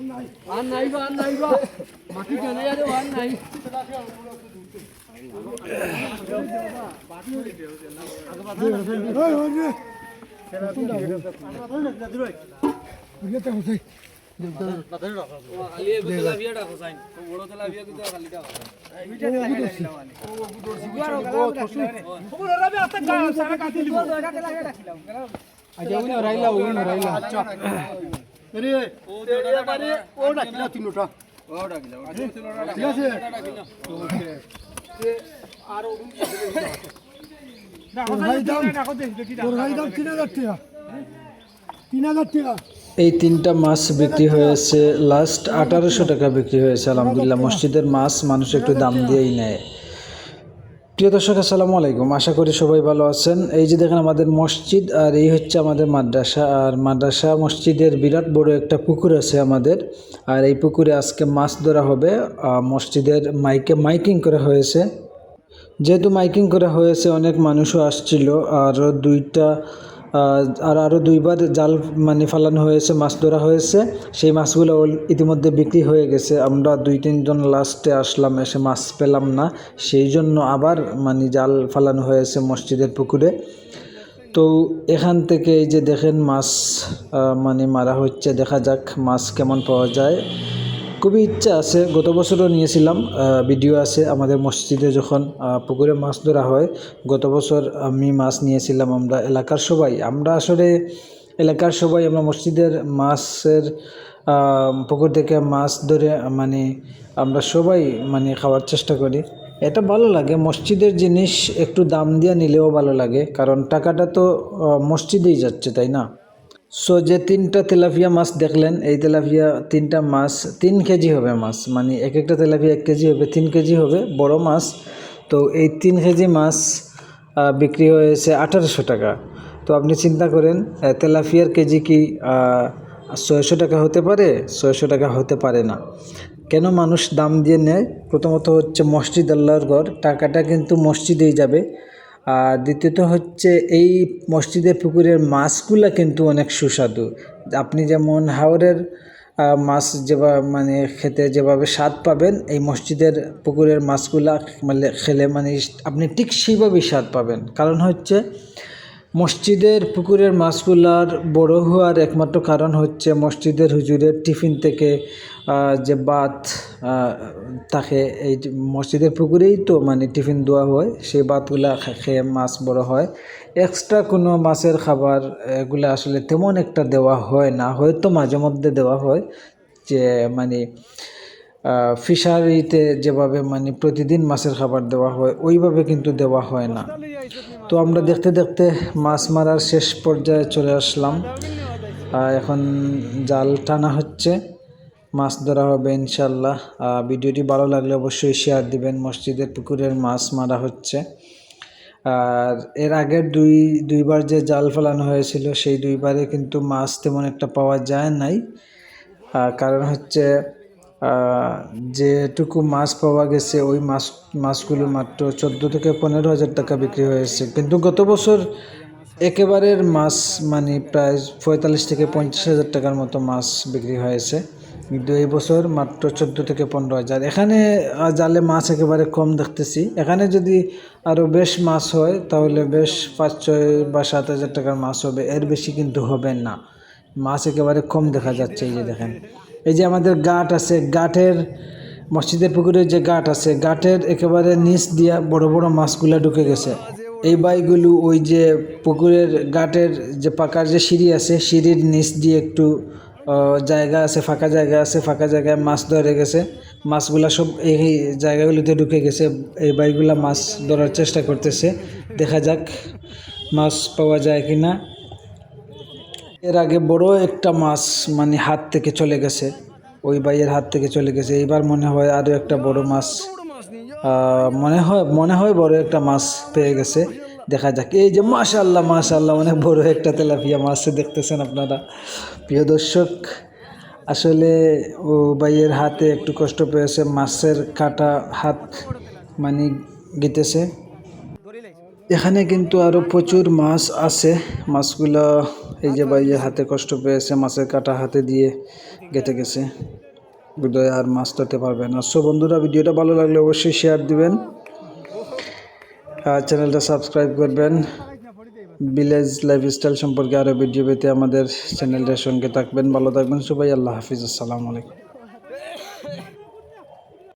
আর নাই বা মাটি জানে আরে আর নাই এই তিনটা মাছ বিক্রি হয়েছে লাস্ট 1800 টাকা বিক্রি হয়েছে। আলহামদুলিল্লাহ, মসজিদের মাছ মানুষ একটু দাম দিয়েই নেয়। প্রিয় দর্শক, আসসালামু আলাইকুম, আশা করি সবাই ভালো আছেন। এই যে দেখেন আমাদের মসজিদ, আর এই হচ্ছে আমাদের মাদ্রাসা। আর মাদ্রাসা মসজিদের বিরাট বড় একটা পুকুর আছে আমাদের, আর এই পুকুরে আজকে মাছ ধরা হবে। মসজিদের মাইকিং করা হয়েছে। যেহেতু মাইকিং করা হয়েছে, অনেক মানুষও আসছিল। আরও দুইবার জাল ফালানো হয়েছে, মাছ ধরা হয়েছে। সেই মাছগুলো ইতিমধ্যে বিক্রি হয়ে গেছে। আমরা 2-3 জন লাস্টে আসলাম, এসে মাছ পেলাম না, সেই জন্য আবার জাল ফালানো হয়েছে মসজিদের পুকুরে। তো এখান থেকে এই যে দেখেন মাছ মারা হচ্ছে, দেখা যাক মাছ কেমন পাওয়া যায়। খুবই ইচ্ছা আছে, গত বছরও নিয়েছিলাম, ভিডিও আছে আমাদের মসজিদে যখন পুকুরে মাছ ধরা হয়। গত বছর আমি মাছ নিয়েছিলাম, আমরা এলাকার সবাই আমরা মসজিদের মাছের পুকুর থেকে মাছ ধরে আমরা সবাই খাওয়ার চেষ্টা করি। এটা ভালো লাগে, মসজিদের জিনিস একটু দাম দিয়ে নিলেও ভালো লাগে, কারণ টাকাটা তো মসজিদেই যাচ্ছে, তাই না? সো যে 3টা তেলাপিয়া মাছ দেখলেন, এই তেলাপিয়া 3টা মাছ 3 কেজি হবে মাছ, এক একটা তেলাপিয়া 1 কেজি হবে, 3 কেজি হবে বড় মাছ। তো এই 3 কেজি মাছ বিক্রি হয়েছে 1800 টাকা। তো আপনি চিন্তা করেন, তেলাপিয়ার কেজি কি 600 টাকা হতে পারে? 600 টাকা হতে পারে না। কেন মানুষ দাম দিয়ে নেয়? প্রথমত হচ্ছে মসজিদ আল্লাহর ঘর, টাকাটা কিন্তু মসজিদেই যাবে। আর দ্বিতীয়ত হচ্ছে এই মসজিদের পুকুরের মাছগুলা কিন্তু অনেক সুস্বাদু। আপনি যেমন হাওরের মাছ যেভাবে খেতে যেভাবে স্বাদ পাবেন, এই মসজিদের পুকুরের মাছগুলা খেলে আপনি ঠিক সেইভাবেই স্বাদ পাবেন। কারণ হচ্ছে মসজিদের পুকুরের মাছগুলার বড় হওয়ার একমাত্র কারণ হচ্ছে মসজিদের হুজুরের টিফিন থেকে যে ভাত থাকে, এই মসজিদের পুকুরেই তো টিফিন দেওয়া হয়, সেই ভাতগুলা খেয়ে মাছ বড় হয়। এক্সট্রা কোনো মাছের খাবার এগুলো আসলে তেমন একটা দেওয়া হয় না, হয়তো মাঝে মধ্যে দেওয়া হয়, যে ফিশারিতে যেভাবে প্রতিদিন মাছের খাবার দেওয়া হয় ওইভাবে কিন্তু দেওয়া হয় না। তো আমরা দেখতে দেখতে মাছ মারার শেষ পর্যায়ে চলে আসলাম। এখন জাল টানা হচ্ছে, মাছ ধরা হবে ইনশাল্লাহ। ভিডিওটি ভালো লাগলে অবশ্যই শেয়ার দিবেন। মসজিদের পুকুরের মাছ মারা হচ্ছে। আর এর আগের দুইবার যে জাল ফেলানো হয়েছিল, সেই দুইবারে কিন্তু মাছ তেমন একটা পাওয়া যায় নাই। কারণ হচ্ছে যেটুকু মাছ পাওয়া গেছে ওই মাছগুলো মাত্র 14 থেকে 15 হাজার টাকা বিক্রি হয়েছে। কিন্তু গত বছর একেবারের মাছ প্রায় 45 থেকে 50 হাজার টাকার মতো মাছ বিক্রি হয়েছে, কিন্তু এই বছর মাত্র 14 থেকে 15 হাজার। এখানে জালে মাছ একেবারে কম দেখতেছি। এখানে যদি আরও বেশ মাছ হয় তাহলে বেশ 5-6 বা 7 হাজার টাকার মাছ হবে, এর বেশি কিন্তু হবে না। মাছ একেবারে কম দেখা যাচ্ছে। এই যে দেখেন, এই যে আমাদের ঘাট আছে, ঘাটের মসজিদের পুকুরের যে ঘাট আছে, ঘাটের একেবারে নিচ দিয়া বড় বড় মাছগুলা ঢুকে গেছে। এই বাইগুলো ওই যে পুকুরের ঘাটের যে পাকার যে সিঁড়ি আছে, সিঁড়ির নিচ দিয়ে একটু জায়গা আছে, ফাঁকা জায়গা আছে, ফাঁকা জায়গায় মাছ ধরে গেছে। মাছগুলা সব এই জায়গাগুলিতে ঢুকে গেছে। এই বাইগুলা মাছ ধরার চেষ্টা করতেছে, দেখা যাক মাছ পাওয়া যায় কি না। এর আগে বড় একটা মাছ হাত থেকে চলে গেছে, ওই বাইয়ের হাত থেকে চলে গেছে। এইবার মনে হয় আরও একটা বড় মাছ মনে হয় বড় একটা মাছ পেয়ে গেছে, দেখা যাক। এই যে মাশাআল্লাহ অনেক বড় একটা তেলাপিয়া মাছ দেখতেছেন আপনারা। প্রিয় দর্শক, আসলে ও বাইয়ের হাতে একটু কষ্ট পেয়েছে, মাছের কাটা হাত গেতেছে। এখানে কিন্তু আরও প্রচুর মাছ আছে, মাছগুলো এই যে ভাই হাতে কষ্ট পেয়েছে, মাছের কাঁটা হাতে দিয়ে কেটে গেছে, বোধহয় আর মাছ ধরতে পারবে না। সো বন্ধুরা, ভিডিওটা ভালো লাগলে অবশ্যই শেয়ার দিবেন, আর চ্যানেলটা সাবস্ক্রাইব করবেন। ভিলেজ লাইফস্টাইল সম্পর্কে আরও ভিডিও পেতে আমাদের চ্যানেলটার সঙ্গে থাকবেন। ভালো থাকবেন সবাই। আল্লাহ হাফিজ। আসসালামু আলাইকুম।